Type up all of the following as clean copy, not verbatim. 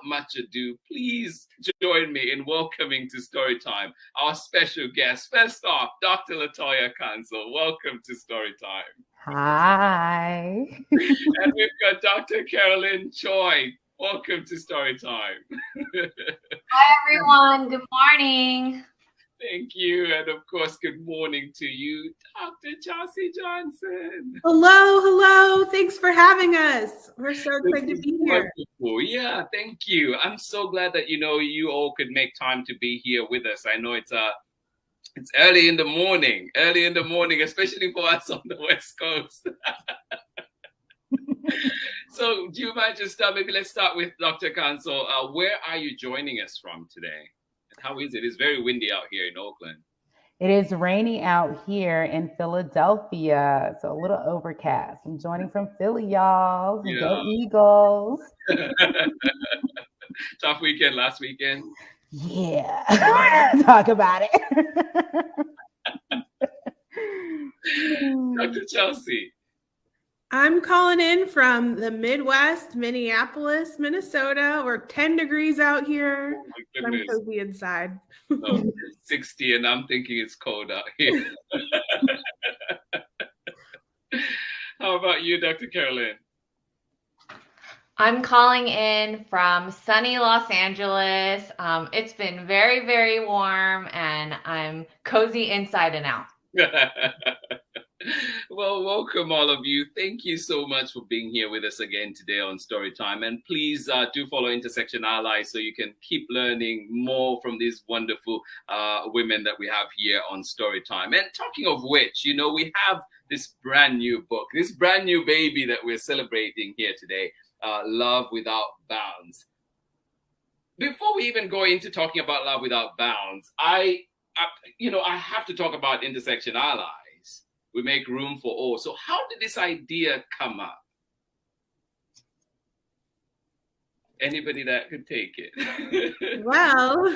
much ado, please join me in welcoming to Storytime our special guest. First off, Dr. LATOYA Council, welcome to Storytime. Hi. And we've got Dr. CAROLYN CHOI. Welcome to Storytime. Hi, everyone. Good morning. Thank you. And of course, good morning to you, Dr. Chelsea Johnson. Hello. Thanks for having us. We're so excited to be here. Wonderful. Yeah, thank you. I'm so glad that, you all could make time to be here with us. I know it's early in the morning, especially for us on the West Coast. So do you mind just maybe let's start with Dr. Council. Where are you joining us from today? How is it? It's very windy out here in Oakland. It is rainy out here in Philadelphia, so a little overcast. I'm joining from Philly, y'all. Yeah. Go Eagles. Tough weekend last weekend. Yeah. Talk about it. Dr. Chelsea. I'm calling in from the Midwest, Minneapolis, Minnesota. We're 10 degrees out here. Oh, I'm cozy inside. No, 60, and I'm thinking it's cold out here. How about you, Dr. CAROLYN? I'm calling in from sunny Los Angeles. It's been very, very warm, and I'm cozy inside and out. Well, welcome all of you. Thank you so much for being here with us again today on Storytime. And please do follow Intersection Allies so you can keep learning more from these wonderful women that we have here on Storytime. And talking of which, we have this brand new book, this brand new baby that we're celebrating here today, Love Without Bounds. Before we even go into talking about Love Without Bounds, I have to talk about Intersection Allies. We make room for all. So how did this idea come up? Anybody that could take it? Well,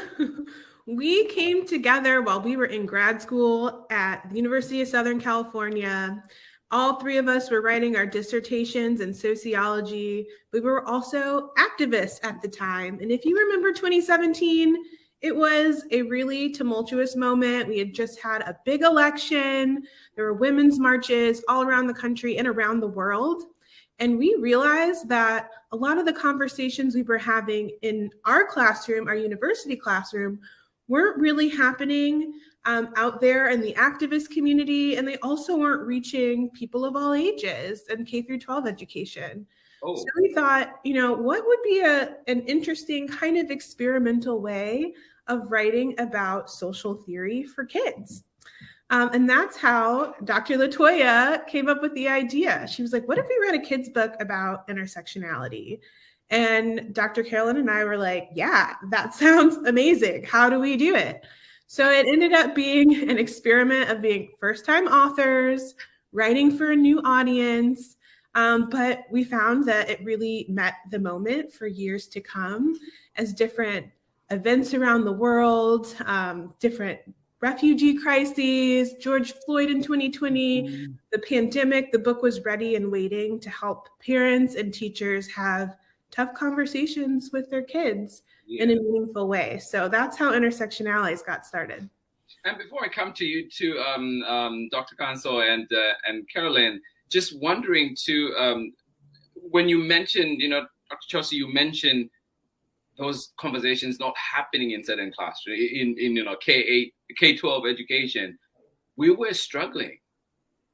we came together while we were in grad school at the University of Southern California. All three of us were writing our dissertations in sociology. We were also activists at the time. And if you remember 2017, it was a really tumultuous moment. We had just had a big election. There were women's marches all around the country and around the world. And we realized that a lot of the conversations we were having in our classroom, our university classroom, weren't really happening out there in the activist community. And they also weren't reaching people of all ages and K through 12 education. Oh. So we thought, what would be an interesting kind of experimental way of writing about social theory for kids? And that's how Dr. LATOYA came up with the idea. She was like, what if we read a kid's book about intersectionality? And Dr. CAROLYN and I were like, yeah, that sounds amazing. How do we do it? So it ended up being an experiment of being first-time authors, writing for a new audience. But we found that it really met the moment for years to come as different events around the world, different refugee crises, George Floyd in 2020, the pandemic, the book was ready and waiting to help parents and teachers have tough conversations with their kids in a meaningful way. So that's how Intersection Allies got started. And before I come to you too, Dr. Council and CAROLYN, just wondering too, when you mentioned, Dr. Chelsea, you mentioned those conversations not happening in certain classrooms, in K-8, K-12 education. We were struggling.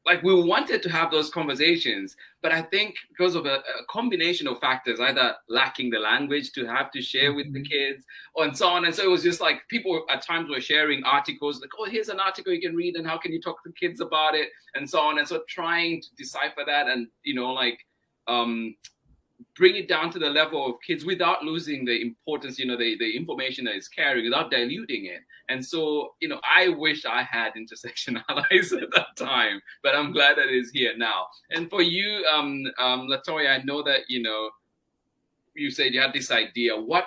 Like, we wanted to have those conversations, but I think because of a combination of factors, either lacking the language to have to share with the kids, and so on. And so it was just like people at times were sharing articles, like, oh, here's an article you can read, and how can you talk to kids about it, and so on. And so trying to decipher that and, bring it down to the level of kids without losing the importance, the information that it's carrying, without diluting it. And so, I wish I had Intersection Allies at that time, but I'm glad that it is here now. And for you, LATOYA, I know that, you said you had this idea. Why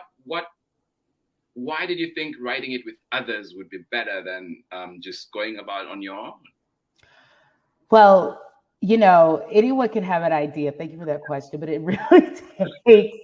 did you think writing it with others would be better than just going about on your own? Well, anyone can have an idea. Thank you for that question, but it really takes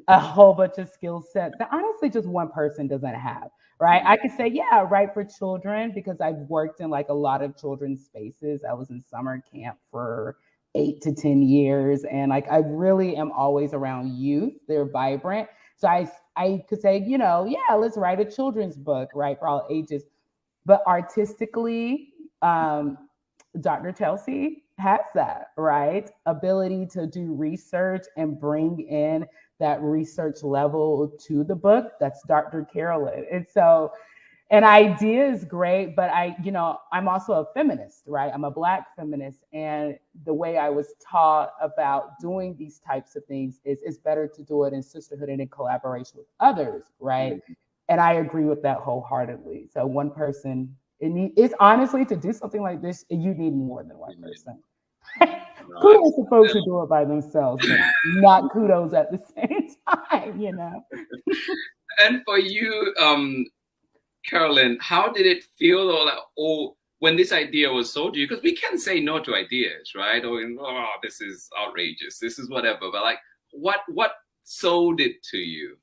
a whole bunch of skill sets that honestly just one person doesn't have, right? I could say, yeah, write for children because I've worked in like a lot of children's spaces. I was in summer camp for 8 to 10 years. And like, I really am always around youth. They're vibrant. So I could say, you know, yeah, let's write a children's book, right, for all ages. But artistically, Dr. Chelsea has that, right? Ability to do research and bring in that research level to the book. That's Dr. CAROLYN. And so an idea is great, but I'm also a feminist, right? I'm a Black feminist. And the way I was taught about doing these types of things is it's better to do it in sisterhood and in collaboration with others, right? Mm-hmm. And I agree with that wholeheartedly. So one person, it's honestly, to do something like this, you need more than one person. Kudos to folks who do it by themselves, but not kudos at the same time, you know? And for you, CAROLYN, how did it feel when this idea was sold to you? Because we can say no to ideas, right? Or, oh, this is outrageous, this is whatever. But like, what sold it to you?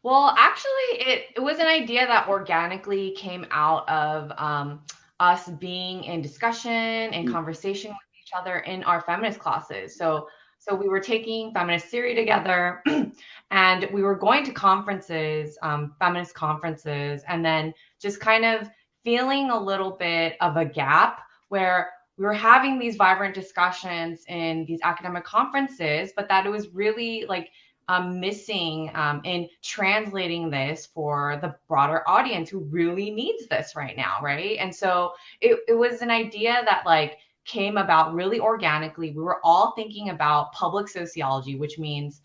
Well, actually, it was an idea that organically came out of us being in discussion and conversation with each other in our feminist classes. So we were taking feminist theory together and we were going to conferences, feminist conferences, and then just kind of feeling a little bit of a gap where we were having these vibrant discussions in these academic conferences, but that it was really like missing in translating this for the broader audience who really needs this right now, right? And so it was an idea that like came about really organically. We were all thinking about public sociology, which means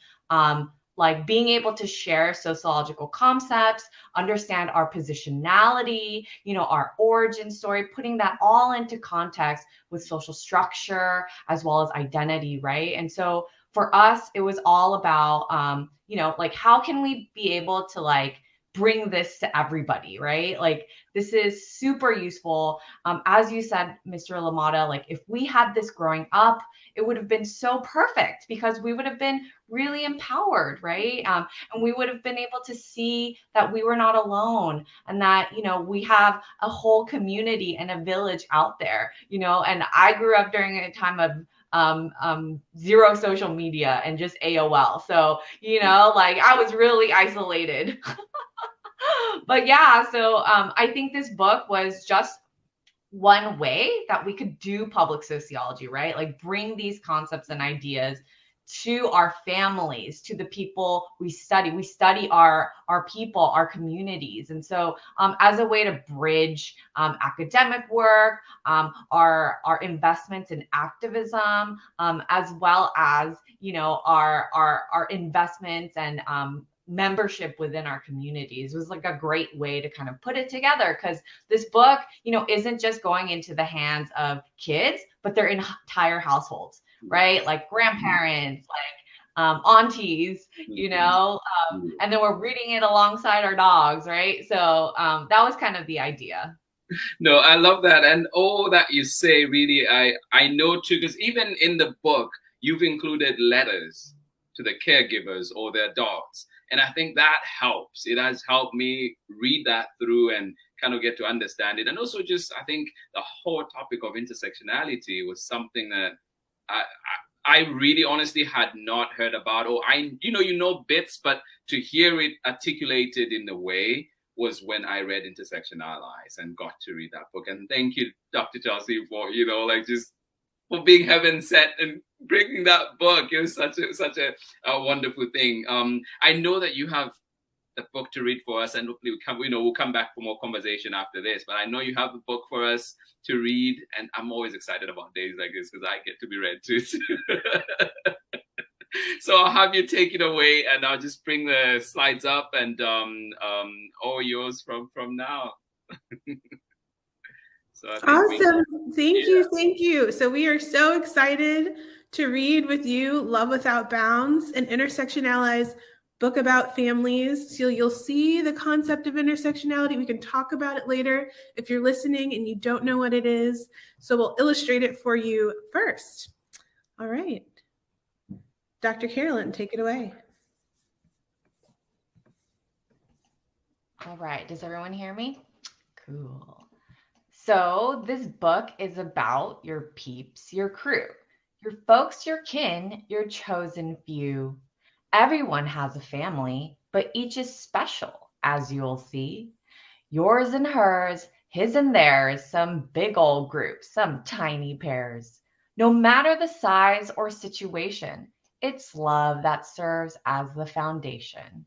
like being able to share sociological concepts, understand our positionality, you know, our origin story, putting that all into context with social structure as well as identity, right? And so for us, it was all about, you know, like how can we be able to like bring this to everybody, right? Like this is super useful. As you said, Mr. Limata, like if we had this growing up, it would have been so perfect because we would have been really empowered, right? And we would have been able to see that we were not alone and that, you know, we have a whole community and a village out there, you know, and I grew up during a time of zero social media and just AOL. So, you know, like I was really isolated. But yeah, so I think this book was just one way that we could do public sociology, right? Like bring these concepts and ideas to our families, to the people we study. We study our people, our communities. And so as a way to bridge academic work, our investments in activism, as well as, you know, our investments and membership within our communities was like a great way to kind of put it together, because this book, you know, isn't just going into the hands of kids, but their entire households, right? Like grandparents, like aunties, you know, and then we're reading it alongside our dogs, right? So that was kind of the idea. No, I love that. And all that you say, really, I know too, because even in the book, you've included letters to the caregivers or their dogs. And I think that helps. It has helped me read that through and kind of get to understand it. And also just, I think the whole topic of intersectionality was something that I really honestly had not heard about, or you know bits, but to hear it articulated in the way was when I read Intersectional Allies and got to read that book. And thank you, Dr. Chelsea, for, you know, like just for being heaven sent and bringing that book. It was such a wonderful thing. I know that you have the book to read for us, and hopefully we'll come back for more conversation after this. But I know you have a book for us to read, and I'm always excited about days like this because I get to be read too. So I'll have you take it away, and I'll just bring the slides up, and all yours from now. So awesome. Thank you. So we are so excited to read with you Love Without Bounds, an Intersection Allies book about families. So you'll see the concept of intersectionality. We can talk about it later if you're listening and you don't know what it is. So we'll illustrate it for you first. All right. Dr. Carolyn, take it away. All right. Does everyone hear me? Cool. So this book is about your peeps, your crew, your folks, your kin, your chosen few. Everyone has a family, but each is special, as you'll see. Yours and hers, his and theirs, some big old group, some tiny pairs. No matter the size or situation, it's love that serves as the foundation.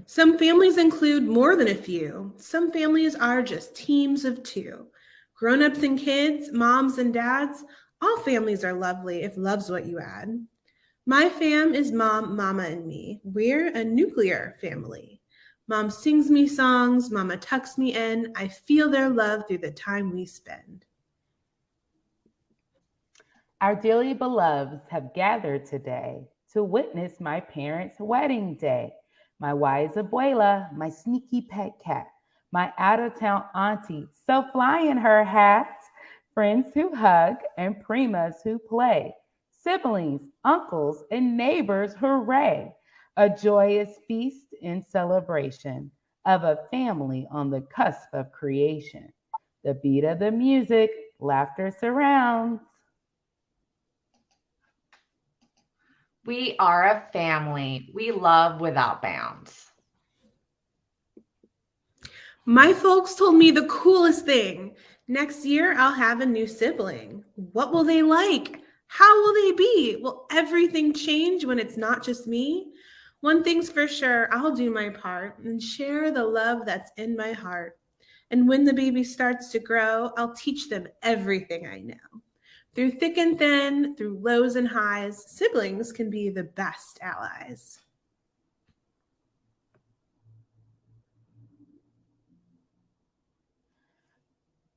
Some families include more than a few. Some families are just teams of two. Grown-ups and kids, moms and dads, all families are lovely if love's what you add. My fam is mom, mama, and me. We're a nuclear family. Mom sings me songs, mama tucks me in. I feel their love through the time we spend. Our dearly beloveds have gathered today to witness my parents' wedding day. My wise abuela, my sneaky pet cat, my out-of-town auntie, so flying her hat, friends who hug and primas who play, siblings, uncles, and neighbors, hooray! A joyous feast in celebration of a family on the cusp of creation. The beat of the music, laughter surrounds. We are a family. We love without bounds. My folks told me the coolest thing. Next year, I'll have a new sibling. What will they like? How will they be? Will everything change when it's not just me? One thing's for sure, I'll do my part and share the love that's in my heart. And when the baby starts to grow, I'll teach them everything I know. Through thick and thin, through lows and highs, siblings can be the best allies.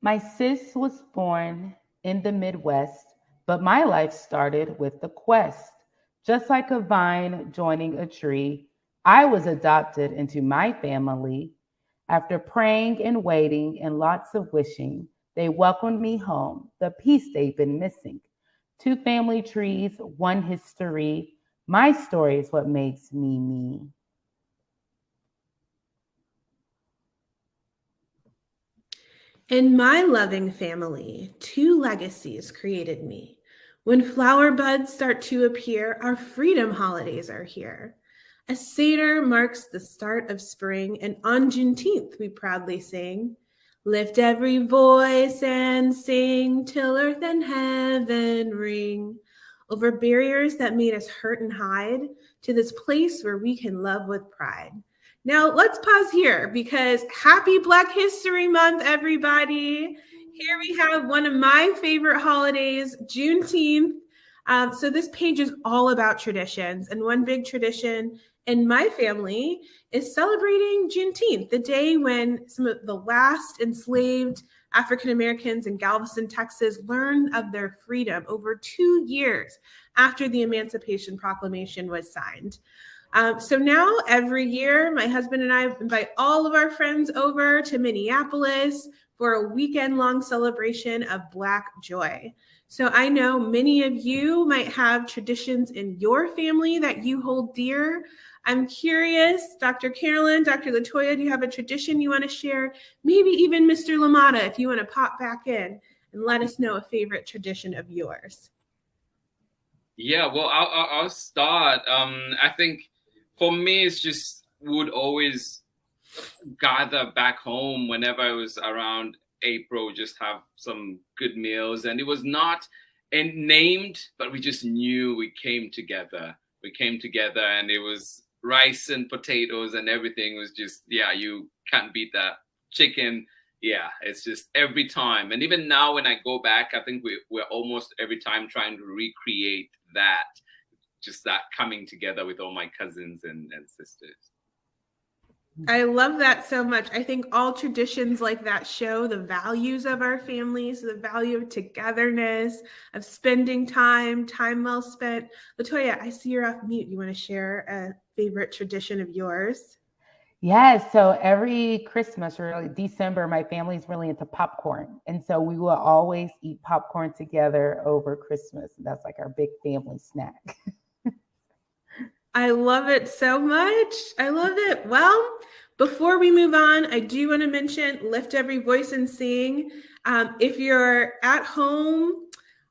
My sis was born in the Midwest, but my life started with the quest. Just like a vine joining a tree, I was adopted into my family. After praying and waiting and lots of wishing, they welcomed me home, the peace they've been missing. 2 family trees, 1 history. My story is what makes me me. In my loving family, 2 legacies created me. When flower buds start to appear, our freedom holidays are here. A Seder marks the start of spring, and on Juneteenth we proudly sing, lift every voice and sing till earth and heaven ring. Over barriers that made us hurt and hide, to this place where we can love with pride. Now let's pause here because happy Black History Month, everybody. Here we have one of my favorite holidays, Juneteenth. So this page is all about traditions, and one big tradition in my family is celebrating Juneteenth, the day when some of the last enslaved African Americans in Galveston, Texas, learned of their freedom over 2 years after the Emancipation Proclamation was signed. So now every year, my husband and I invite all of our friends over to Minneapolis for a weekend-long celebration of Black joy. So I know many of you might have traditions in your family that you hold dear. I'm curious, Dr. Carolyn, Dr. LATOYA, do you have a tradition you want to share? Maybe even Mr. Limata, if you want to pop back in and let us know a favorite tradition of yours. Yeah, well, I'll start. I think for me, it's just would always gather back home whenever it was around April, just have some good meals. And it was not named, but we just knew we came together. We came together and it was rice and potatoes and everything was just, yeah, you can't beat that. Chicken, yeah, it's just every time. And even now when I go back, I think we're almost every time trying to recreate that, just that coming together with all my cousins and sisters. I love that so much. I think all traditions like that show the values of our families, the value of togetherness, of spending time well spent. LATOYA, I see you're off mute. You want to share a favorite tradition of yours? Yes, so every Christmas or like December, my family's really into popcorn. And so we will always eat popcorn together over Christmas. That's like our big family snack. I love it so much. I love it. Well, before we move on, I do want to mention Lift Every Voice and Sing. If you're at home,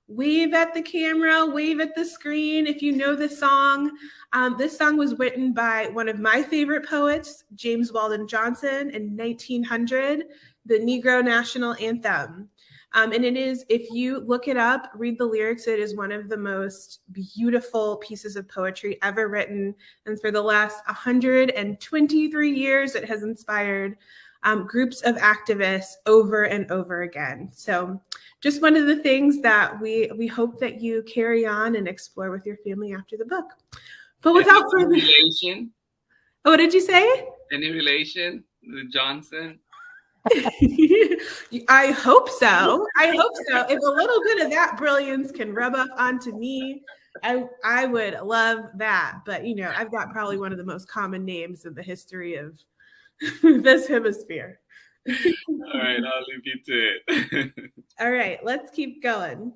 wave at the camera, wave at the screen if you know the song. This song was written by one of my favorite poets, James Weldon Johnson, in 1900, the Negro National Anthem. And it is, if you look it up, read the lyrics, it is one of the most beautiful pieces of poetry ever written. And for the last 123 years, it has inspired groups of activists over and over again. So just one of the things that we hope that you carry on and explore with your family after the book. But without further relation, what did you say? any relation with Johnson? I hope so. I hope so. If a little bit of that brilliance can rub up onto me, I would love that. But you know, I've got probably one of the most common names in the history of this hemisphere. All right, I'll leave you to it. All right, let's keep going.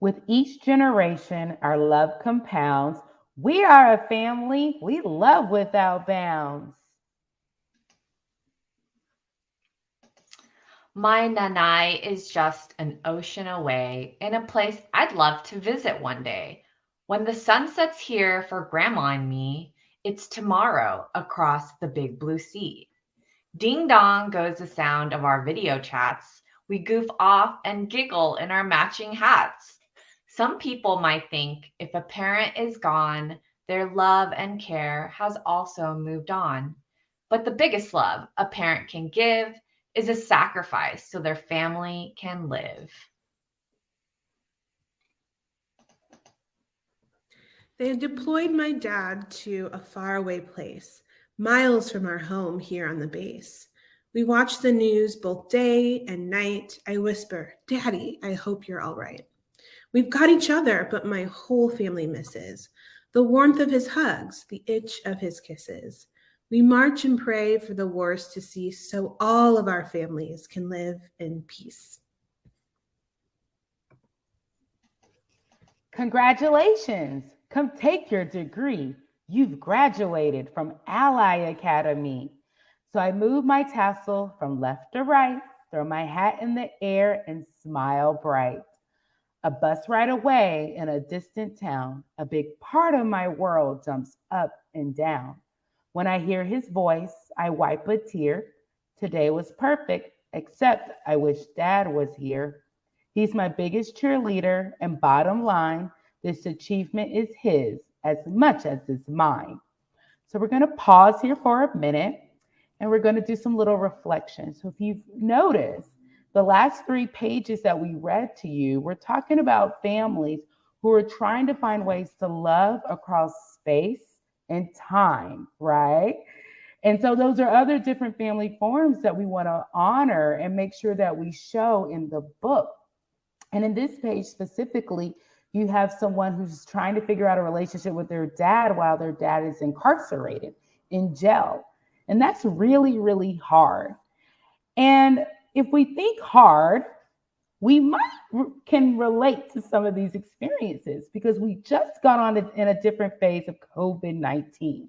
With each generation, our love compounds. We are a family. We love without bounds. My Nanai is just an ocean away in a place I'd love to visit one day. When the sun sets here for Grandma and me, it's tomorrow across the big blue sea. Ding dong goes the sound of our video chats. We goof off and giggle in our matching hats. Some people might think if a parent is gone, their love and care has also moved on. But the biggest love a parent can give is a sacrifice so their family can live. They had deployed my dad to a faraway place, miles from our home here on the base. We watch the news both day and night. I whisper, "Daddy, I hope you're all right." We've got each other, but my whole family misses the warmth of his hugs, the itch of his kisses. We march and pray for the wars to cease so all of our families can live in peace. Congratulations. Come take your degree. You've graduated from Ally Academy. So I move my tassel from left to right, throw my hat in the air and smile bright. A bus ride away in a distant town, a big part of my world jumps up and down. When I hear his voice, I wipe a tear. Today was perfect, except I wish Dad was here. He's my biggest cheerleader, and bottom line, this achievement is his as much as it's mine. So we're going to pause here for a minute, and we're going to do some little reflection. So if you've noticed, the last 3 pages that we read to you, we're talking about families who are trying to find ways to love across space and time, right? And so those are other different family forms that we want to honor and make sure that we show in the book. And in this page specifically, you have someone who's trying to figure out a relationship with their dad while their dad is incarcerated in jail. And that's really, really hard. And if we think hard, we can relate to some of these experiences because we just got on in a different phase of COVID-19.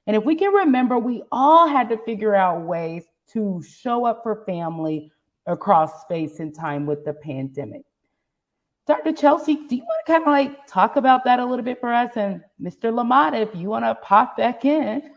And if we can remember, we all had to figure out ways to show up for family across space and time with the pandemic. Dr. Chelsea, do you want to kind of like talk about that a little bit for us? And Mr. Limata, if you want to pop back in.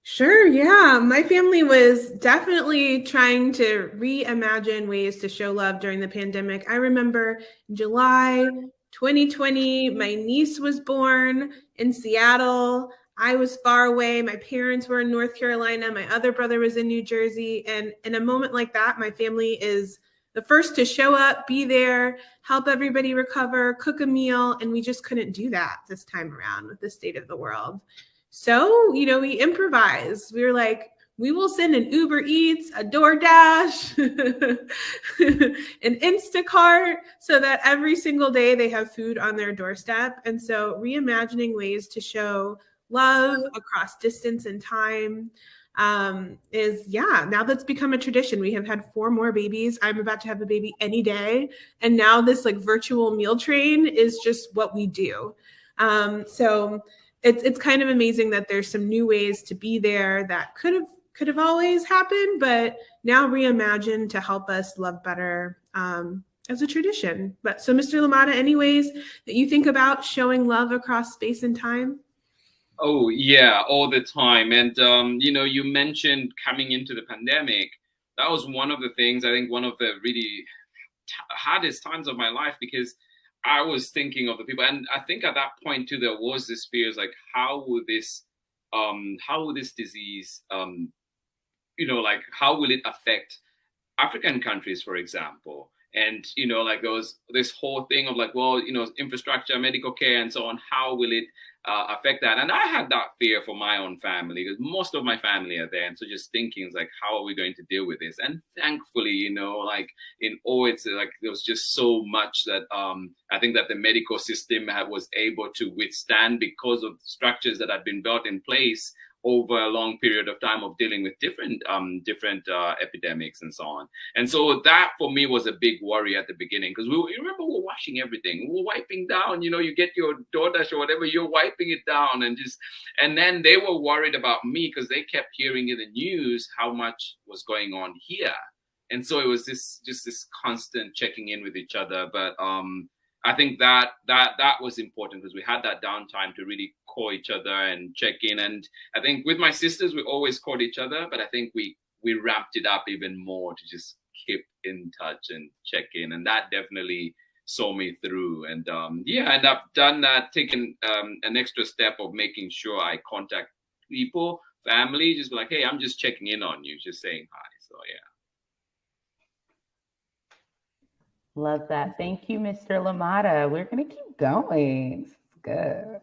Sure, yeah. My family was definitely trying to reimagine ways to show love during the pandemic. I remember in July 2020, my niece was born in Seattle. I was far away. My parents were in North Carolina. My other brother was in New Jersey. And in a moment like that, my family is the first to show up, be there, help everybody recover, cook a meal. And we just couldn't do that this time around with the state of the world. So, we improvised. We were like, we will send an Uber Eats, a DoorDash, an Instacart so that every single day they have food on their doorstep. And so reimagining ways to show love across distance and time is, yeah, now that's become a tradition. We have had 4 more babies. I'm about to have a baby any day. And now this like virtual meal train is just what we do. So it's kind of amazing that there's some new ways to be there that could have always happened, but now reimagined to help us love better as a tradition. But so Mr. Limata, any ways that you think about showing love across space and time? Oh yeah, all the time. And you mentioned coming into the pandemic. That was one of the things, I think, one of the really hardest times of my life, because I was thinking of the people, and I think at that point too, there was this fear, like how will this disease, like how will it affect African countries, for example? And like there was this whole thing of like, well, infrastructure, medical care, and so on. How will it affect that? And I had that fear for my own family, because most of my family are there, and so just thinking like, how are we going to deal with this? And thankfully, like in all, it's like there was just so much that I think that the medical system was able to withstand, because of structures that had been built in place over a long period of time of dealing with different epidemics and so on. And so that for me was a big worry at the beginning, because you remember we were washing everything, we were wiping down, you get your DoorDash or whatever, you're wiping it down, and then they were worried about me because they kept hearing in the news how much was going on here. And so it was just this constant checking in with each other. But I think that was important, because we had that downtime to really call each other and check in. And I think with my sisters, we always called each other, but I think we ramped it up even more to just keep in touch and check in. And that definitely saw me through. And and I've done that, taken an extra step of making sure I contact people, family, just be like, hey, I'm just checking in on you, just saying hi. So yeah. Love that. Thank you, Mr. Limata. We're going to keep going. This is good.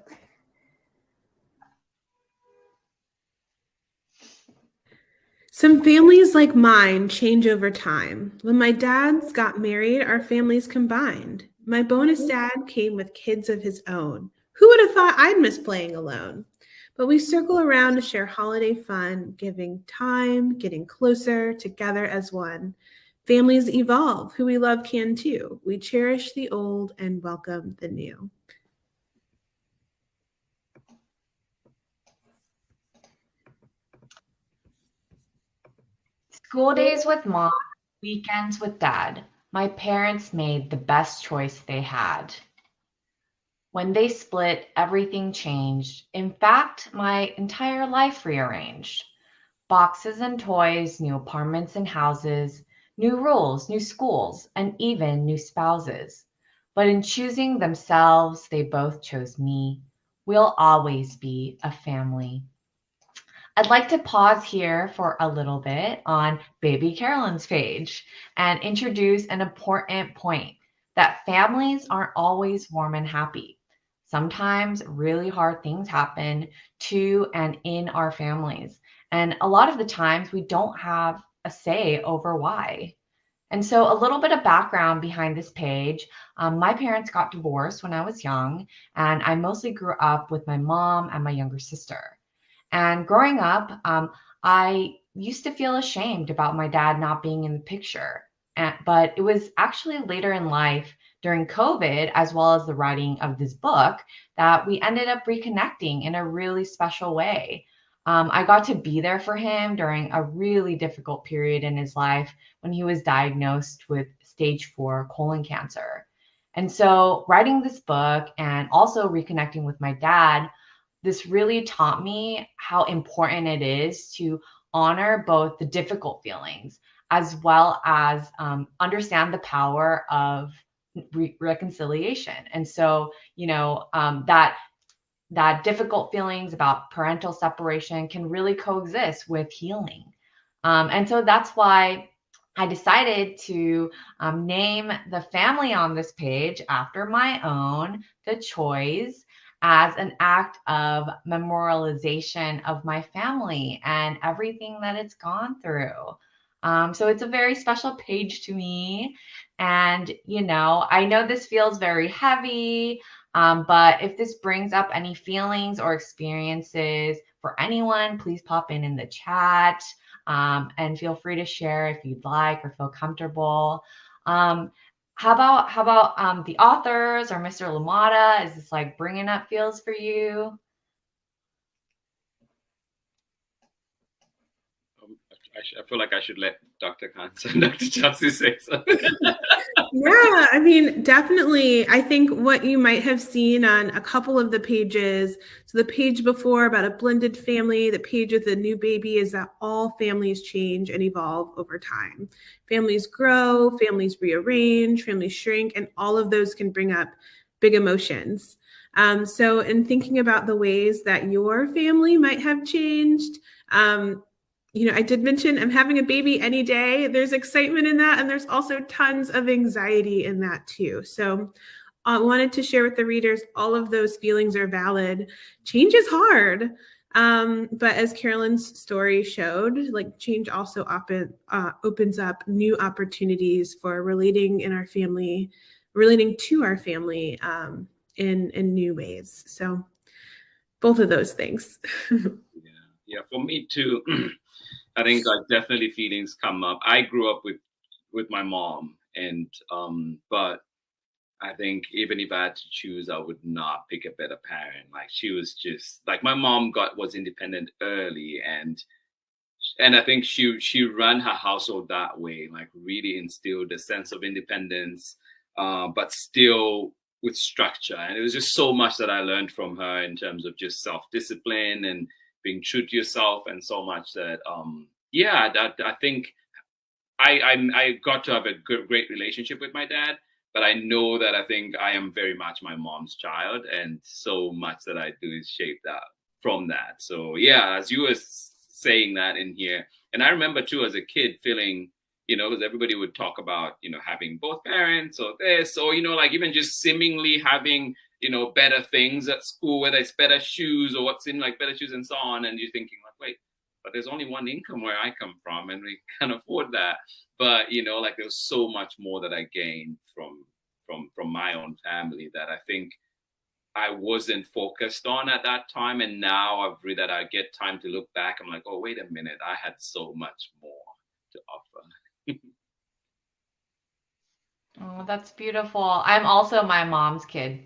Some families like mine change over time. When my dads got married, our families combined. My bonus dad came with kids of his own. Who would have thought I'd miss playing alone? But we circle around to share holiday fun, giving time, getting closer together as one. Families evolve. Who we love can too. We cherish the old and welcome the new. School days with mom, weekends with dad. My parents made the best choice they had. When they split, everything changed. In fact, my entire life rearranged. Boxes and toys, new apartments and houses, new rules, new schools, and even new spouses. But in choosing themselves, they both chose me. We'll always be a family. I'd like to pause here for a little bit on Baby CAROLYN's page and introduce an important point, that families aren't always warm and happy. Sometimes really hard things happen to and in our families. And a lot of the times we don't have a say over why. And so a little bit of background behind this page. My parents got divorced when I was young, and I mostly grew up with my mom and my younger sister. And growing up, I used to feel ashamed about my dad not being in the picture. But it was actually later in life, during COVID, as well as the writing of this book, that we ended up reconnecting in a really special way. I got to be there for him during a really difficult period in his life when he was diagnosed with stage 4 colon cancer. And so writing this book and also reconnecting with my dad, this really taught me how important it is to honor both the difficult feelings as well as understand the power of reconciliation. And so, that difficult feelings about parental separation can really coexist with healing. And so that's why I decided to name the family on this page after my own, the CHOIs, as an act of memorialization of my family and everything that it's gone through. So it's a very special page to me. And, I know this feels very heavy, But if this brings up any feelings or experiences for anyone, please pop in the chat, and feel free to share if you'd like or feel comfortable. How about the authors or Mr. Limata? Is this like bringing up feels for you? I feel like I should let Dr. Kansa and Dr. Chelsea say something. Yeah, I mean, definitely. I think what you might have seen on a couple of the pages, so the page before about a blended family, the page with a new baby, is that all families change and evolve over time. Families grow, families rearrange, families shrink, and all of those can bring up big emotions. So in thinking about the ways that your family might have changed, I did mention I'm having a baby any day. There's excitement in that, and there's also tons of anxiety in that too. So I wanted to share with the readers, all of those feelings are valid. Change is hard. But as Carolyn's story showed, like change also opens up new opportunities for relating to our family in new ways. So both of those things. Yeah, for me too. I think like definitely feelings come up. I grew up with my mom, and but I think even if I had to choose, I would not pick a better parent. Like she was just like, my mom was independent early, and I think she ran her household that way, like really instilled a sense of independence, but still with structure. And it was just so much that I learned from her in terms of just self-discipline and being true to yourself, and so much that I think I got to have a great relationship with my dad, but I know that I think I am very much my mom's child, and so much that I do is shaped that from that. So yeah, as you were saying that in here, and I remember too as a kid feeling, because everybody would talk about, having both parents or this, or, like even just seemingly having, better things at school, whether it's better shoes or what's in like better shoes and so on. And you're thinking like, wait, but there's only one income where I come from, and we can't afford that. But, like there's so much more that I gained from my own family that I think I wasn't focused on at that time. And now that I get time to look back, I'm like, oh, wait a minute, I had so much more to offer. Oh, that's beautiful. I'm also my mom's kid.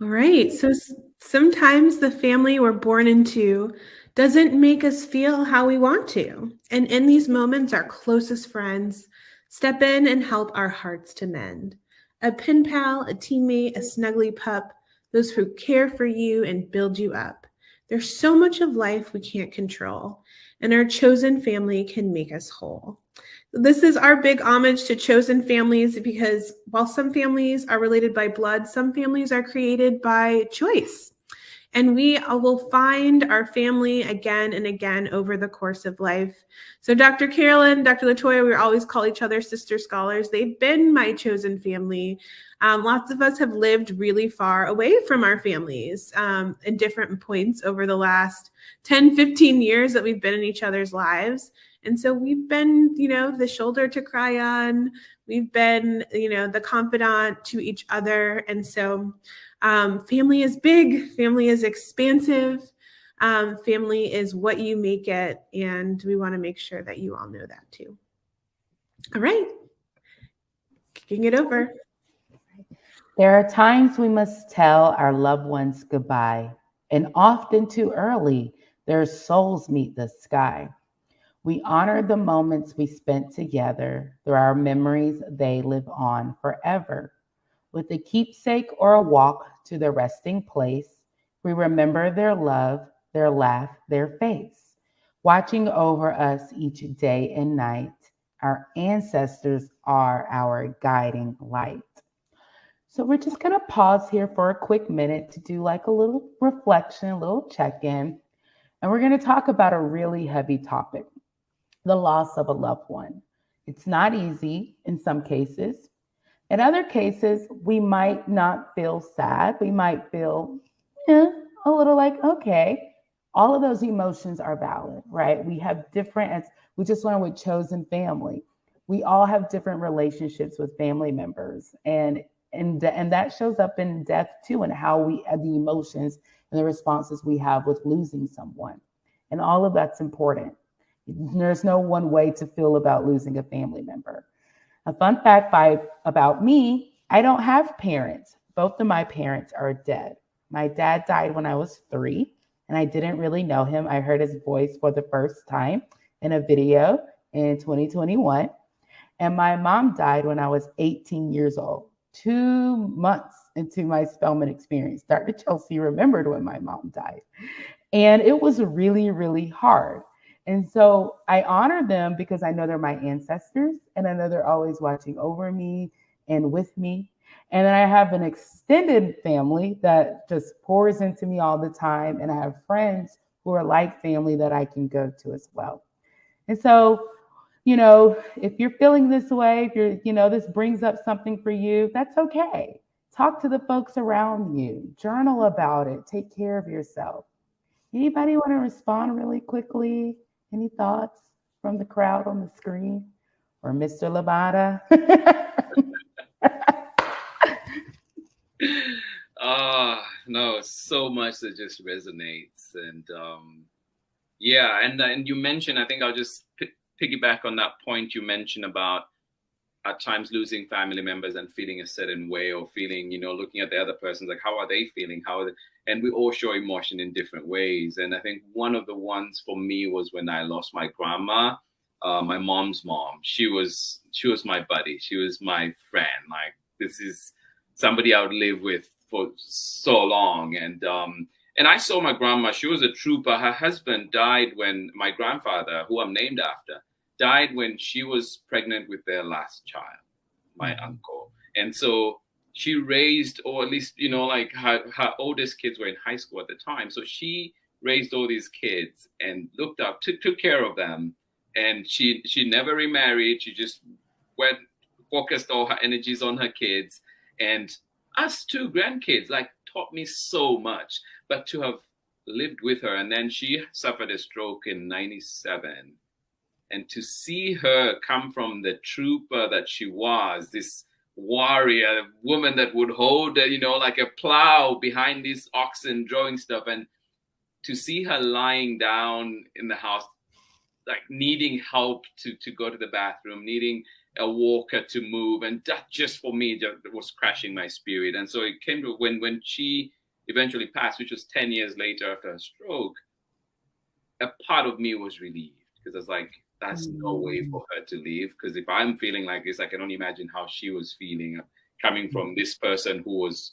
All right. So sometimes the family we're born into doesn't make us feel how we want to. And in these moments, our closest friends step in and help our hearts to mend. A pen pal, a teammate, a snuggly pup, those who care for you and build you up. There's so much of life we can't control, and our chosen family can make us whole. This is our big homage to chosen families, because while some families are related by blood, some families are created by choice. And we will find our family again and again over the course of life. So Dr. Carolyn, Dr. LATOYA, we always call each other sister scholars. They've been my chosen family. Lots of us have lived really far away from our families in different points over the last 10, 15 years that we've been in each other's lives. And so we've been, the shoulder to cry on. We've been, the confidant to each other. And so family is big, family is expansive, family is what you make it. And we want to make sure that you all know that too. All right, kicking it over. There are times we must tell our loved ones goodbye, and often too early, their souls meet the sky. We honor the moments we spent together. Through our memories, they live on forever. With a keepsake or a walk to their resting place, we remember their love, their laugh, their face. Watching over us each day and night, our ancestors are our guiding light. So we're just going to pause here for a quick minute to do like a little reflection, a little check-in. And we're going to talk about a really heavy topic, the loss of a loved one. It's not easy in some cases. In other cases, we might not feel sad. We might feel a little like, okay, all of those emotions are valid, right? We have different, as We just learned with chosen family. We all have different relationships with family members, and that shows up in death too, and how we the emotions and the responses we have with losing someone. And all of that's important. There's no one way to feel about losing a family member. A fun fact about me, I don't have parents. Both of my parents are dead. My dad died when I was 3, and I didn't really know him. I heard his voice for the first time in a video in 2021. And my mom died when I was 18 years old, 2 months into my Spelman experience. Dr. Chelsea remembered when my mom died. And it was really, really hard. And so I honor them because I know they're my ancestors, and I know they're always watching over me and with me. And then I have an extended family that just pours into me all the time. And I have friends who are like family that I can go to as well. And so, if you're feeling this way, if this brings up something for you, that's okay. Talk to the folks around you, journal about it, take care of yourself. Anybody want to respond really quickly? Any thoughts from the crowd on the screen or Mr. Limata? No, so much that just resonates. And and you mentioned, I think I'll just piggyback on that point you mentioned about at times losing family members and feeling a certain way, or feeling, looking at the other person, like, how are they feeling? And we all show emotion in different ways. And I think one of the ones for me was when I lost my grandma, my mom's mom. She was my buddy. She was my friend. Like, this is somebody I would live with for so long. And I saw my grandma. She was a trooper. Her husband died when my grandfather, who I'm named after, died when she was pregnant with their last child, my uncle. And so she raised, or at least, her oldest kids were in high school at the time. So she raised all these kids and looked up, took care of them. And she never remarried. She just focused all her energies on her kids. And us 2 grandkids, taught me so much. But to have lived with her, and then she suffered a stroke in 97. And to see her come from the trooper that she was, this warrior woman that would hold, like a plow behind these oxen drawing stuff, and to see her lying down in the house, like needing help to go to the bathroom, needing a walker to move, and that just for me just was crashing my spirit. And so it came to when she eventually passed, which was 10 years later after her stroke, a part of me was relieved, because I was like, that's no way for her to leave. Because if I'm feeling like this, I can only imagine how she was feeling, coming from this person who was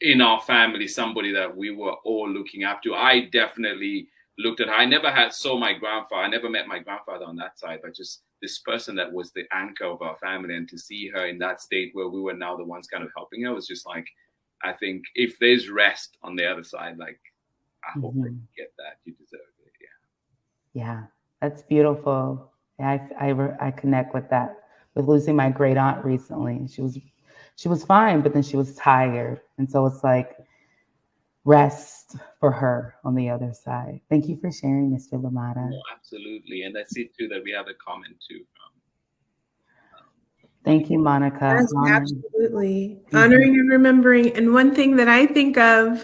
in our family, somebody that we were all looking up to. I definitely looked at her. I never saw my grandfather. I never met my grandfather on that side, but just this person that was the anchor of our family. And to see her in that state where we were now the ones kind of helping her was just like, I think if there's rest on the other side, like, I hope you get that. You deserve it. Yeah, that's beautiful. I connect with that, with losing my great aunt recently. She was fine, but then she was tired. And so it's like rest for her on the other side. Thank you for sharing, Mr. Limata. Oh, absolutely. And I see too that we have a comment too from. Thank you, Monica. Yes, absolutely. Honoring and remembering. And one thing that I think of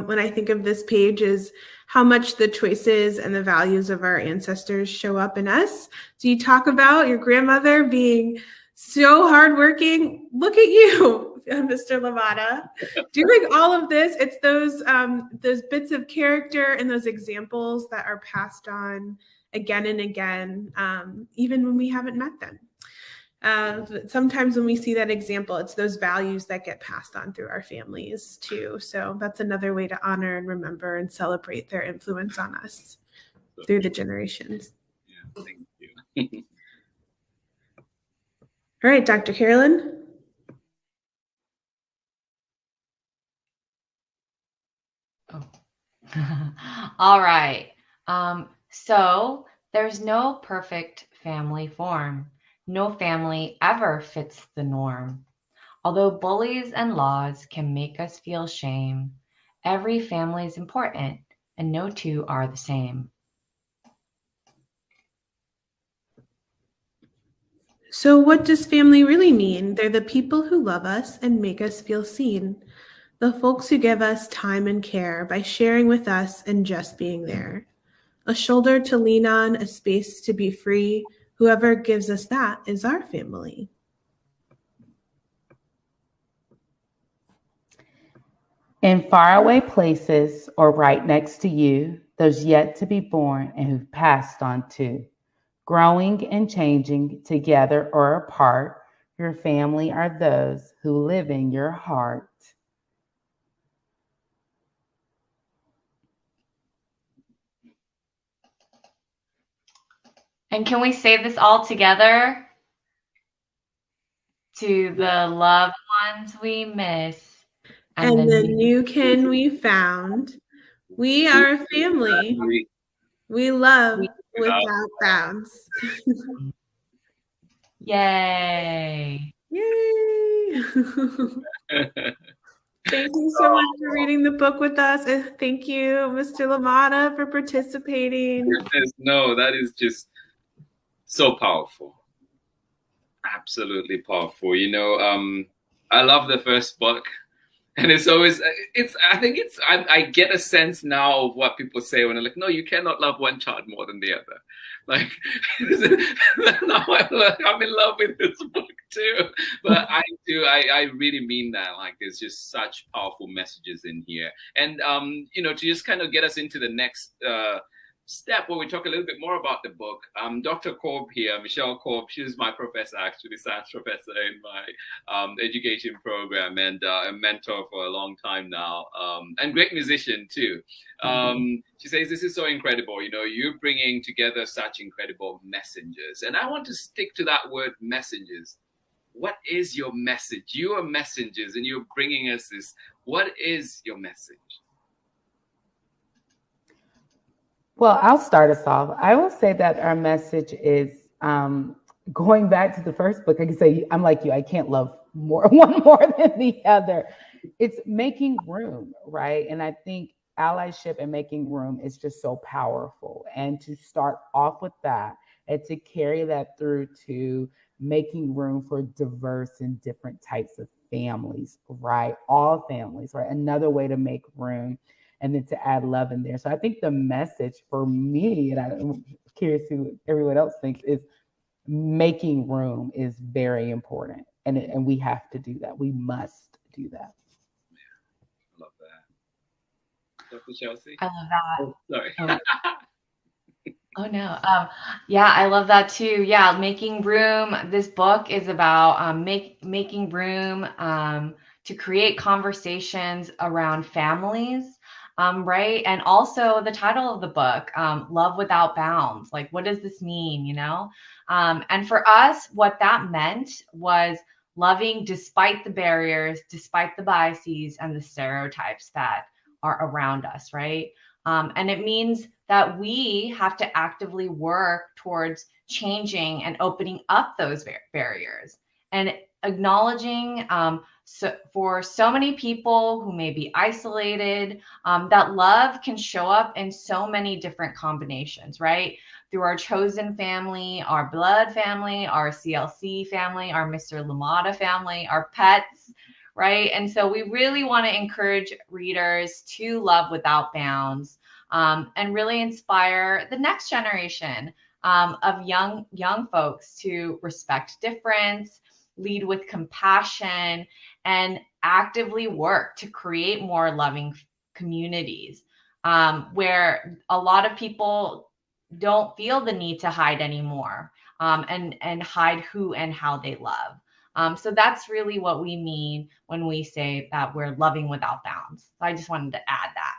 when I think of this page is how much the choices and the values of our ancestors show up in us. So you talk about your grandmother being so hardworking. Look at you, Mr. Limata, doing all of this. It's those bits of character and those examples that are passed on again and again, even when we haven't met them. Sometimes when we see that example, it's those values that get passed on through our families too. So that's another way to honor and remember and celebrate their influence on us through the generations. Yeah, thank you. All right, Dr. CAROLYN. All right. So there's no perfect family form. No family ever fits the norm. Although bullies and laws can make us feel shame, every family is important and no two are the same. So what does family really mean? They're the people who love us and make us feel seen. The folks who give us time and care by sharing with us and just being there. A shoulder to lean on, a space to be free. Whoever gives us that is our family. In faraway places or right next to you, those yet to be born and who've passed on too. Growing and changing together or apart, your family are those who live in your heart. And can we say this all together? To the loved ones we miss. And the new kin we found. We are a family. We love without bounds. Yay. Yay. Thank you so much for reading the book with us. And thank you, Mr. Limata, for participating. No, that is just so powerful. Absolutely powerful. You know, I love the first book. And it's always, I get a sense now of what people say when they're like, no, you cannot love one child more than the other. Like, now I'm in love with this book too. But I really mean that. Like, there's just such powerful messages in here. And, you know, to just kind of get us into the next step where we talk a little bit more about the book. Dr. Korb here, Michelle Korb, she's my professor, actually, science professor in my education program, and a mentor for a long time now, and great musician too. She says, this is so incredible. You know, you're bringing together such incredible messengers. And I want to stick to that word, messengers. What is your message? You are messengers and you're bringing us this. What is your message? Well, I'll start us off. I will say that our message is going back to the first book. I can say I'm like you. I can't love one more than the other. It's making room, right? And I think allyship and making room is just so powerful. And to start off with that and to carry that through to making room for diverse and different types of families, right? All families, right? Another way to make room. And then to add love in there. So I think the message for me, and I'm curious who everyone else thinks, is making room is very important. And we have to do that. We must do that. Yeah, love that. Dr. Chelsea? I love that. Oh, sorry. Oh no. Yeah, I love that too. Yeah, making room. This book is about making room to create conversations around families. Right. And also the title of the book, Love Without Bounds. Like, what does this mean? You know? And for us, what that meant was loving despite the barriers, despite the biases and the stereotypes that are around us. Right. And it means that we have to actively work towards changing and opening up those barriers and acknowledging for so many people who may be isolated, that love can show up in so many different combinations, right? Through our chosen family, our blood family, our CLC family, our Mr. Limata family, our pets, right? And so we really want to encourage readers to love without bounds, and really inspire the next generation of young folks to respect difference, lead with compassion, and actively work to create more loving communities, where a lot of people don't feel the need to hide anymore, and hide who and how they love. So that's really what we mean when we say that we're loving without bounds. So I just wanted to add that.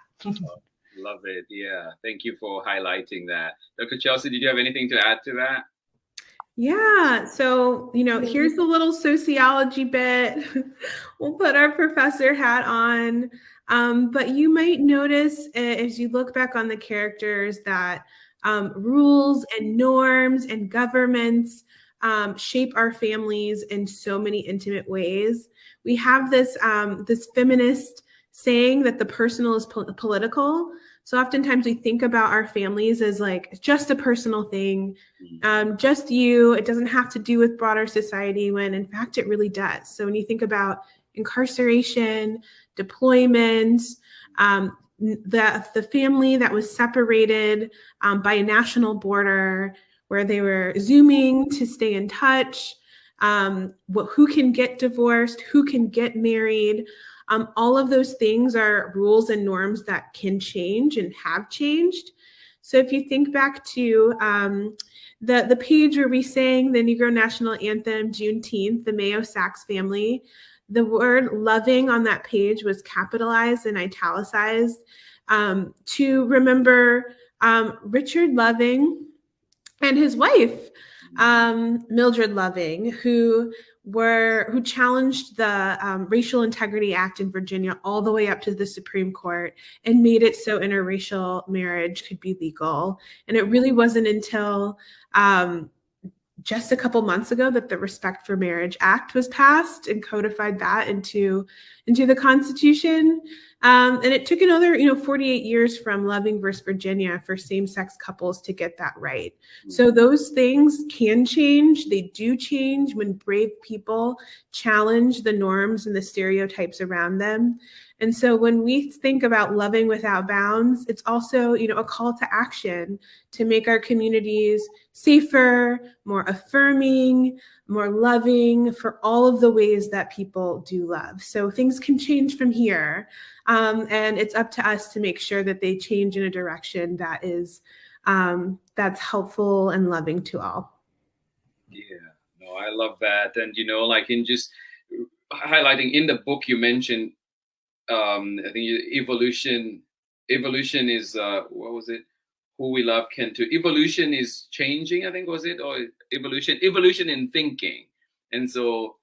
Love it. Yeah. Thank you for highlighting that. Dr. Chelsea, did you have anything to add to that? Yeah. So, you know, here's a little sociology bit. We'll put our professor hat on. But you might notice as you look back on the characters that rules and norms and governments shape our families in so many intimate ways. We have this feminist saying that the personal is political. So oftentimes we think about our families as like just a personal thing, just you. It doesn't have to do with broader society, when in fact it really does. So when you think about incarceration, deployment, the family that was separated by a national border, where they were Zooming to stay in touch, who can get divorced, who can get married. All of those things are rules and norms that can change and have changed. So if you think back to the page where we sang the Negro National Anthem, Juneteenth, the Mayo Sachs family, the word loving on that page was capitalized and italicized to remember Richard Loving and his wife, Mildred Loving, who challenged the Racial Integrity Act in Virginia all the way up to the Supreme Court and made it so interracial marriage could be legal. And it really wasn't until just a couple months ago that the Respect for Marriage Act was passed and codified that into the Constitution. And it took another, 48 years from Loving versus Virginia for same-sex couples to get that right. So those things can change. They do change when brave people challenge the norms and the stereotypes around them. And so when we think about loving without bounds, it's also, a call to action to make our communities safer, more affirming, more loving for all of the ways that people do love. So things can change from here. And it's up to us to make sure that they change in a direction that is that's helpful and loving to all. Yeah, no, I love that. And, like in just highlighting in the book, you mentioned, I think evolution is, what was it? Who we love can too. Evolution is changing, I think, was it? Or evolution in thinking. And so,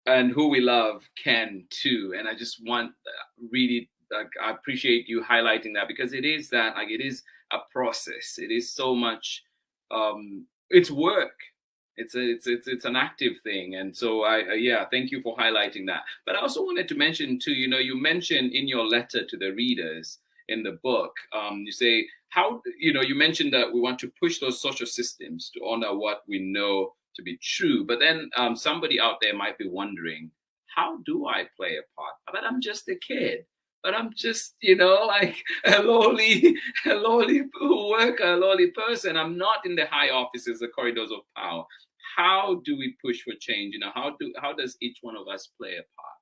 and who we love can too. And I just want really, I appreciate you highlighting that, because it is that, it is a process. It is so much, it's work. It's an active thing. And so thank you for highlighting that. But I also wanted to mention too, you mentioned in your letter to the readers in the book, you say how, you mentioned that we want to push those social systems to honor what we know to be true. But then somebody out there might be wondering, how do I play a part? But I'm just a kid. But I'm just, like a lowly worker, a lowly person. I'm not in the high offices, the corridors of power. How do we push for change? How does each one of us play a part?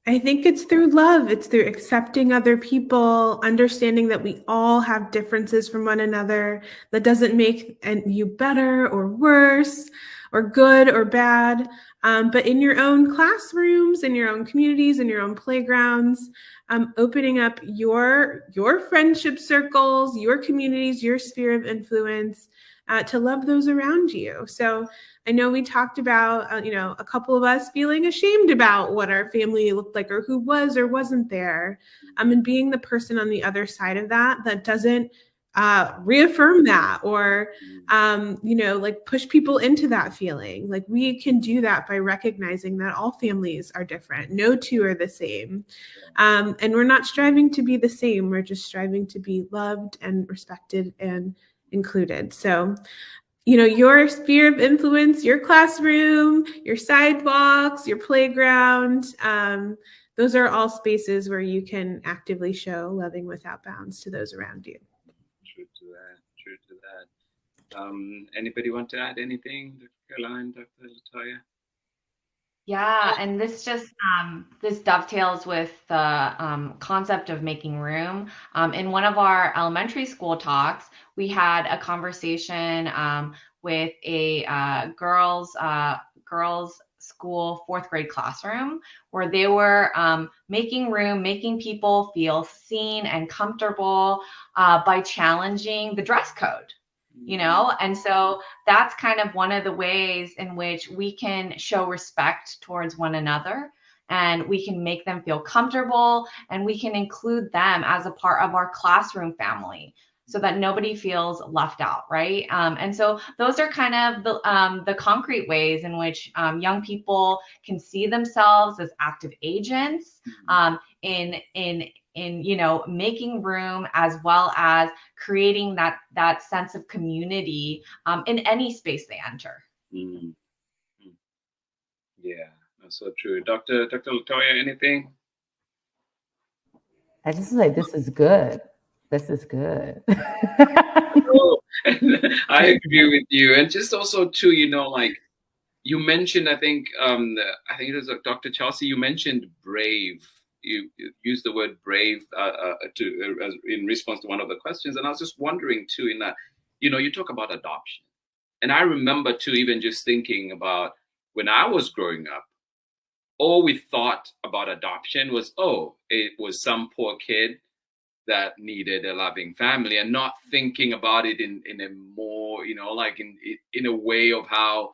I think it's through love. It's through accepting other people, understanding that we all have differences from one another. That doesn't make you better or worse or good or bad. But in your own classrooms, in your own communities, in your own playgrounds, opening up your friendship circles, your communities, your sphere of influence, to love those around you. So I know we talked about, a couple of us feeling ashamed about what our family looked like or who was or wasn't there. And being the person on the other side of that doesn't reaffirm that or, push people into that feeling. Like we can do that by recognizing that all families are different. No two are the same. And we're not striving to be the same. We're just striving to be loved and respected and included. So, your sphere of influence, your classroom, your sidewalks, your playground, those are all spaces where you can actively show loving without bounds to those around you. True to that. Anybody want to add anything, Dr. Caroline, Dr. LATOYA? Yeah, and this just this dovetails with the concept of making room. In one of our elementary school talks, we had a conversation with a girls school 4th grade classroom where they were making room, making people feel seen and comfortable by challenging the dress code. And so that's kind of one of the ways in which we can show respect towards one another, and we can make them feel comfortable, and we can include them as a part of our classroom family so that nobody feels left out, right? And so those are kind of the concrete ways in which young people can see themselves as active agents in you know, making room as well as creating that sense of community in any space they enter. Mm. Yeah, that's so true. Dr. LaToya, anything? I just say this is good. This is good. I agree with you. And just also too, you know, like you mentioned, I think it was Dr. Chelsea, you mentioned brave. You used the word brave in response to one of the questions. And I was just wondering too, in that, you know, you talk about adoption. And I remember too, even just thinking about when I was growing up, all we thought about adoption was, oh, it was some poor kid that needed a loving family, and not thinking about it in a more, you know, like in a way of how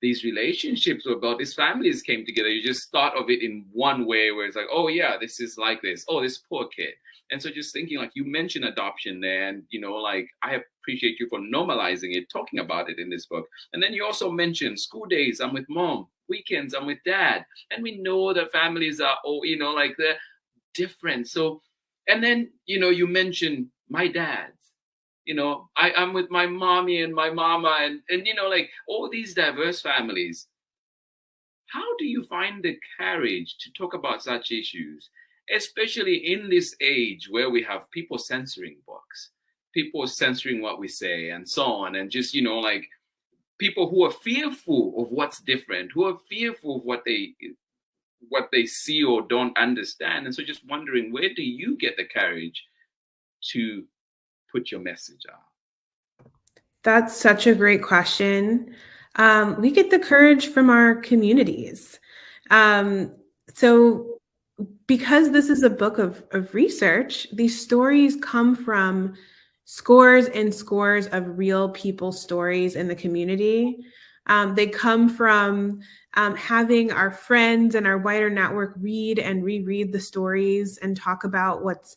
these relationships were about. These families came together. You just thought of it in one way, where it's like, oh yeah, this is like this. Oh, this poor kid. And so just thinking, like you mentioned adoption there, and you know, like I appreciate you for normalizing it, talking about it in this book. And then you also mentioned school days, I'm with mom, weekends, I'm with dad. And we know that families are, oh, you know, like they're different. So, and then, you know, you mentioned my dad. You know, I'm with my mommy and my mama, and you know, like all these diverse families. How do you find the courage to talk about such issues, especially in this age where we have people censoring books, people censoring what we say, and so on, and just, you know, like people who are fearful of what's different, who are fearful of what they see or don't understand. And so just wondering, where do you get the courage to put your message out? That's such a great question. We get the courage from our communities. So because this is a book of research, these stories come from scores and scores of real people stories in the community. They come from having our friends and our wider network read and reread the stories and talk about what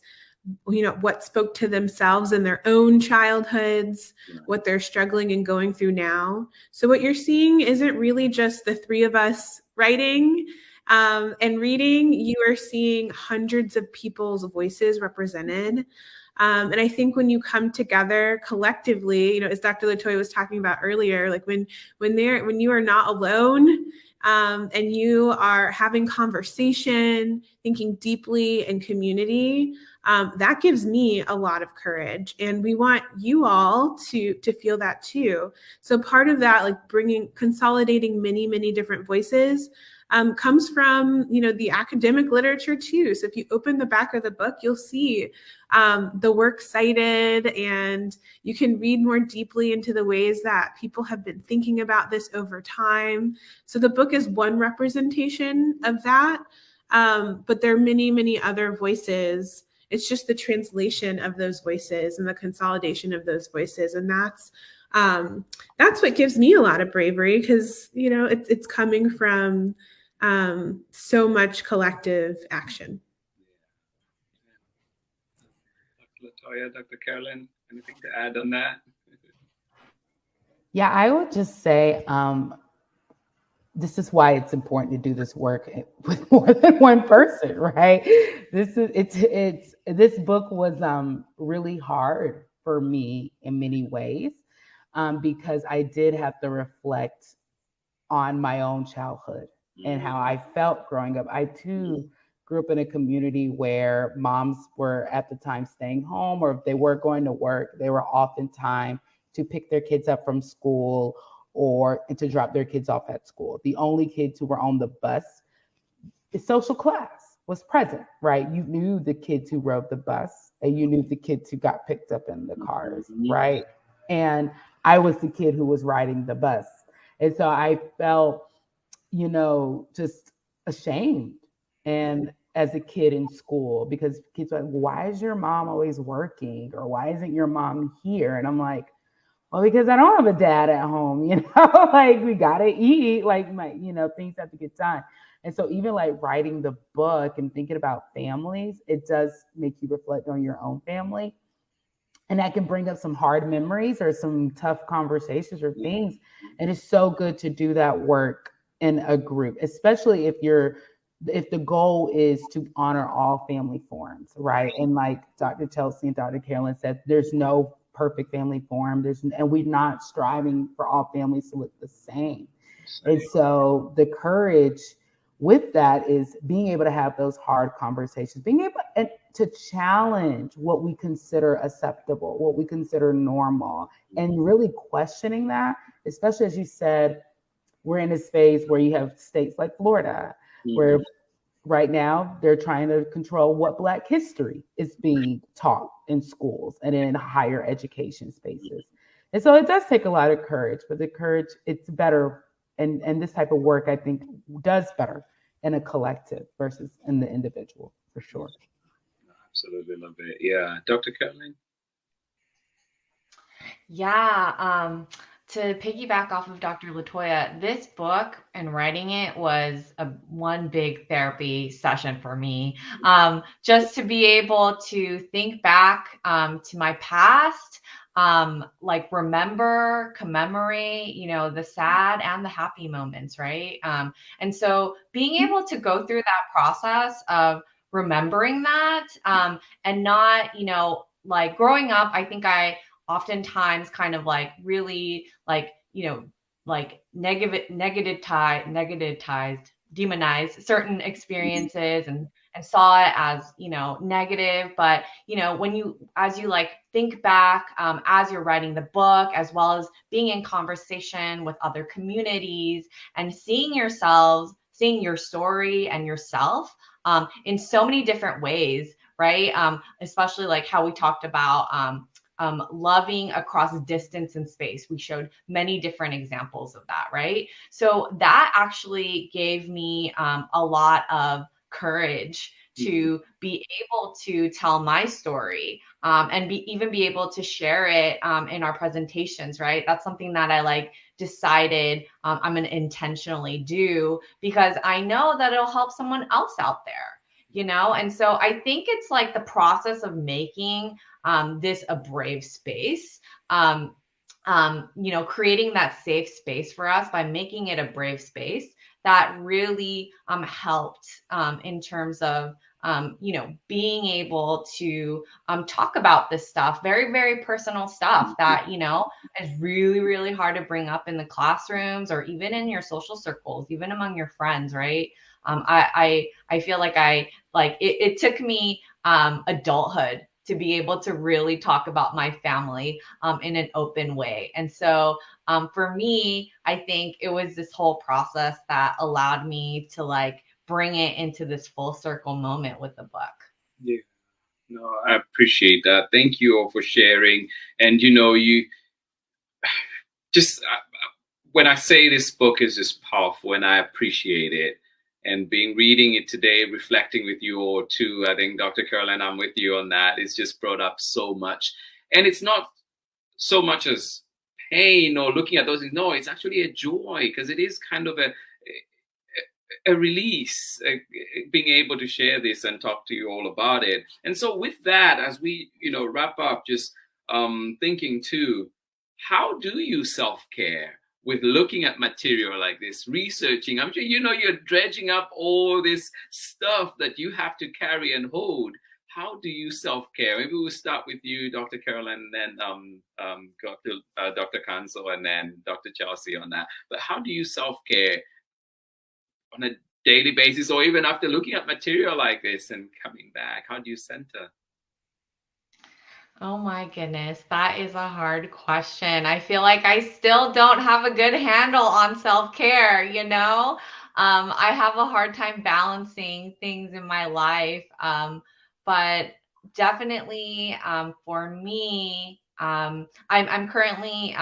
spoke to themselves in their own childhoods, what they're struggling and going through now. So what you're seeing isn't really just the three of us writing and reading. You are seeing hundreds of people's voices represented. And I think when you come together collectively, you know, as Dr. LaToya was talking about earlier, like when you are not alone, and you are having conversation, thinking deeply in community, that gives me a lot of courage. And we want you all to feel that too. So part of that, like consolidating many, many different voices, comes from, you know, the academic literature too. So if you open the back of the book, you'll see the work cited, and you can read more deeply into the ways that people have been thinking about this over time. So the book is one representation of that, but there are many, many other voices. It's just the translation of those voices and the consolidation of those voices, and that's what gives me a lot of bravery, because, you know, it's coming from so much collective action. Dr. LaToya, Dr. Carolyn, anything to add on that? Yeah, I would just say this is why it's important to do this work with more than one person, right? This book was really hard for me in many ways, because I did have to reflect on my own childhood and how I felt growing up. I too grew up in a community where moms were at the time staying home, or if they were going to work, they were oftentimes to pick their kids up from school or to drop their kids off at school. The only kids who were on the bus, the social class was present, right? You knew the kids who rode the bus, and you knew the kids who got picked up in the cars, right? And I was the kid who was riding the bus. And so I felt, you know, just ashamed. And as a kid in school, because kids were like, why is your mom always working? Or why isn't your mom here? And I'm like, well, because I don't have a dad at home, you know, like we gotta eat, like things have to get done. And so even like writing the book and thinking about families, it does make you reflect on your own family. And that can bring up some hard memories or some tough conversations or things. And it's so good to do that work in a group, especially if you're if the goal is to honor all family forms, right? And like Dr. Chelsea and Dr. Carolyn said, there's no perfect family form. And we're not striving for all families to look the same. And so the courage with that is being able to have those hard conversations, being able to challenge what we consider acceptable, what we consider normal, and really questioning that, especially as you said, we're in this phase where you have states like Florida, where right now they're trying to control what Black history is being taught in schools and in higher education spaces. And so it does take a lot of courage, but the courage, it's better. And this type of work, I think, does better in a collective versus in the individual, for sure. Absolutely love it. Yeah. Dr. Carolyn? Yeah. To piggyback off of Dr. LaToya, this book and writing it was one big therapy session for me. Just to be able to think back to my past, like remember, commemorate, the sad and the happy moments, right? And so being able to go through that process of remembering that and not, like growing up, I think I oftentimes kind of like really like, like demonized certain experiences and saw it as, negative. But, as you like think back, as you're writing the book, as well as being in conversation with other communities and seeing your story and yourself in so many different ways, right? Especially like how we talked about, loving across distance and space. We showed many different examples of that, right? So that actually gave me a lot of courage to be able to tell my story and even be able to share it in our presentations, right? That's something that I decided I'm going to intentionally do because I know that it'll help someone else out there. And so I think it's like the process of making this a brave space, creating that safe space for us by making it a brave space that really helped in terms of, being able to talk about this stuff, very, very personal stuff that, is really, really hard to bring up in the classrooms or even in your social circles, even among your friends, right? I feel like it took me adulthood to be able to really talk about my family in an open way. And so for me, I think it was this whole process that allowed me to bring it into this full circle moment with the book. Yeah, no, I appreciate that. Thank you all for sharing. And, you just, when I say this book is just powerful and I appreciate it, and reading it today, reflecting with you all too. I think Dr. Carolyn, I'm with you on that. It's just brought up so much. And it's not so much as pain or looking at those things. No, it's actually a joy because it is kind of a release, being able to share this and talk to you all about it. And so with that, as we, wrap up, just thinking too, how do you self-care with looking at material like this, researching? I'm sure you're dredging up all this stuff that you have to carry and hold. How do you self-care? Maybe we'll start with you, Dr. Carolyn, and then go to Dr. Kanso, and then Dr. Chelsea on that. But how do you self-care on a daily basis, or even after looking at material like this and coming back? How do you center? Oh my goodness, that is a hard question. I feel like I still don't have a good handle on self-care, I have a hard time balancing things in my life. But definitely for me, I'm currently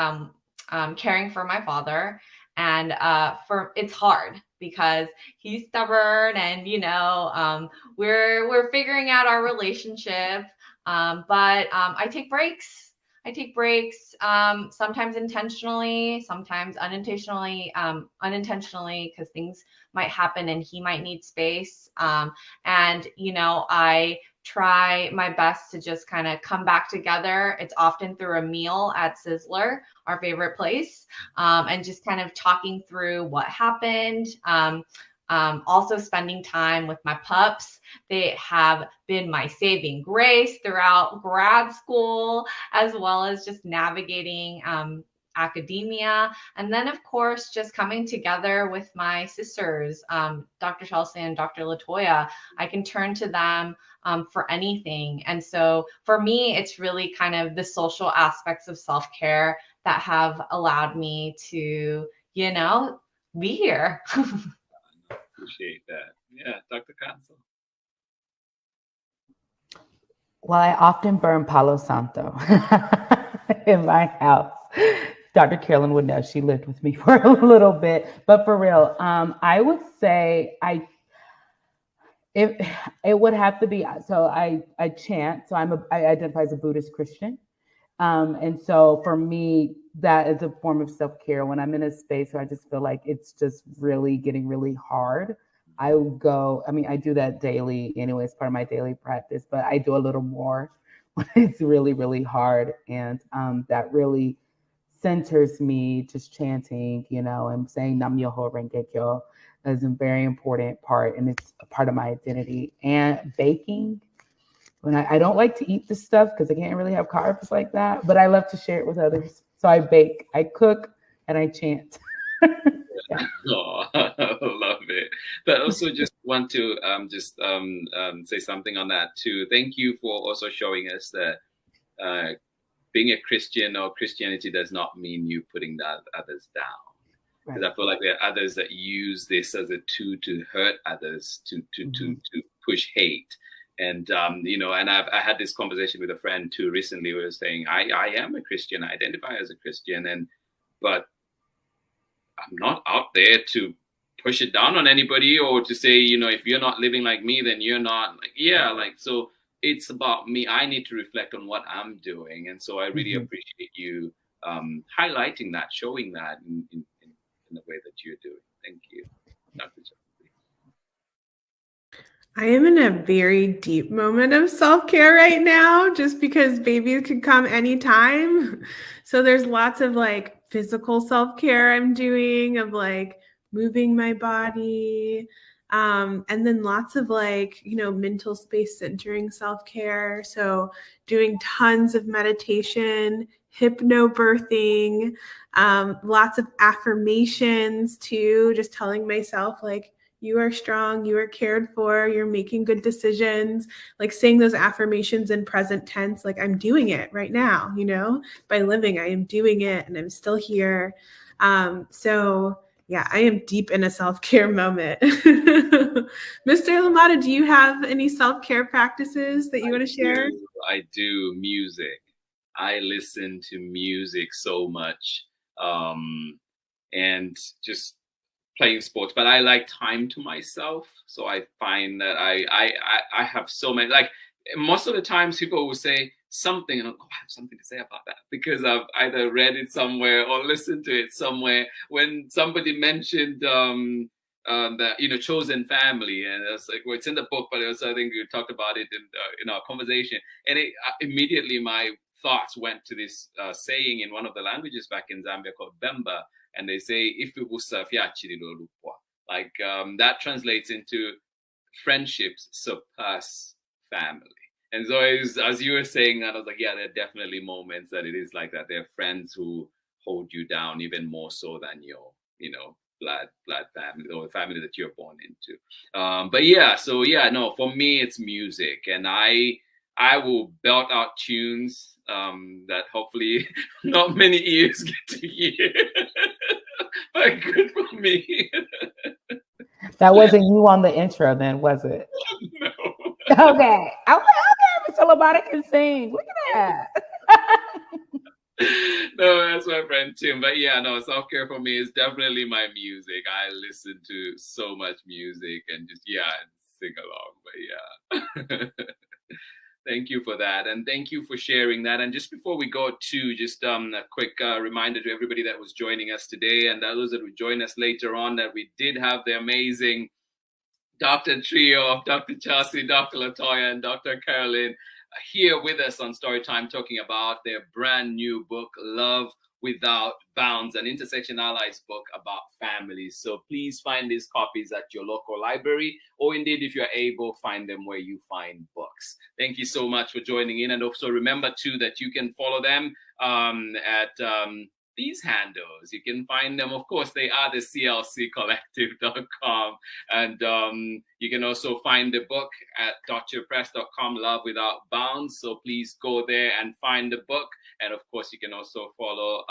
caring for my father, and it's hard because he's stubborn, and we're figuring out our relationship. But I take breaks. Sometimes intentionally, sometimes unintentionally, because things might happen and he might need space. And, I try my best to just kind of come back together. It's often through a meal at Sizzler, our favorite place, and just kind of talking through what happened. Also spending time with my pups. They have been my saving grace throughout grad school, as well as just navigating academia. And then, of course, just coming together with my sisters, Dr. Chelsea and Dr. LATOYA. I can turn to them for anything. And so for me, it's really kind of the social aspects of self-care that have allowed me to, you know, be here. Appreciate that. Yeah, Dr. Conso. Well, I often burn Palo Santo in my house. Dr. Carolyn would know. She lived with me for a little bit, but for real, I would say it would have to be, so I chant. So I identify as a Buddhist Christian. And so for me, that is a form of self-care. When I'm in a space where I just feel like it's just really getting really hard, I would go, I mean, I do that daily anyway, it's part of my daily practice, but I do a little more when it's really, really hard. And that really centers me, just chanting, you know, and saying Nam Myoho Renge Kyo is a very important part, and it's a part of my identity. And baking, when I don't like to eat this stuff because I can't really have carbs like that, but I love to share it with others. So I bake, I cook, and I chant. Yeah. Oh, I love it. But also just want to say something on that too. Thank you for also showing us that being a Christian or Christianity does not mean you putting that others down. Because I feel like there are others that use this as a tool to hurt others, to push hate. And, you know, and I had this conversation with a friend too recently who was saying, I am a Christian, I identify as a Christian, but I'm not out there to push it down on anybody or to say, you know, if you're not living like me, then you're not. Like, yeah, like, so it's about me. I need to reflect on what I'm doing. And so I really appreciate you highlighting that, showing that in the way that you're doing. Thank you, Dr. Chelsea. I am in a very deep moment of self-care right now, just because babies could come anytime. So there's lots of like physical self-care I'm doing, of like moving my body. And then lots of like, you know, mental space centering self-care. So doing tons of meditation, hypnobirthing, lots of affirmations too, just telling myself like, you are strong, you are cared for, you're making good decisions, like saying those affirmations in present tense, like I'm doing it right now, you know, by living, I am doing it and I'm still here. So yeah, I am deep in a self-care moment. Mr. Limata, do you have any self-care practices that you want to share? I do. Music. I listen to music so much, and just playing sports, but I like time to myself. So I find that I have so many, like most of the times people will say something and I have something to say about that because I've either read it somewhere or listened to it somewhere. When somebody mentioned that, you know, chosen family, and it's like, well, it's in the book, but also I think you talked about it in our conversation, and immediately my thoughts went to this saying in one of the languages back in Zambia called Bemba. And they say, if it was like that translates into friendships surpass family. And so as you were saying that, I was like, yeah, there are definitely moments that it is like that. There are friends who hold you down even more so than your, you know, blood family or the family that you're born into. But yeah, so yeah, no, for me, it's music. And I will belt out tunes that hopefully not many ears get to hear. But good for me. That wasn't you on the intro then, was it? No. Okay. I'm like, okay, Mr. Limata can sing. Look at that. No, that's my friend Tim. But yeah, no, self-care for me is definitely my music. I listen to so much music and just, yeah, sing along. But yeah. Thank you for that. And thank you for sharing that. And just before we go to just a quick reminder to everybody that was joining us today and those that will join us later on, that we did have the amazing Dr. Trio of Dr. Chelsea, Dr. LATOYA, and Dr. CAROLYN here with us on Storytime, talking about their brand new book, Love Without Bounds, an Intersection Allies book about families. So please find these copies at your local library, or indeed, if you're able, find them where you find books. Thank you so much for joining in. And also remember, too, that you can follow them at these handles. You can find them, of course, they are the CLCcollective.com. And you can also find the book at DOTTIRpress.com, Love Without Bounds. So please go there and find the book. And of course, you can also follow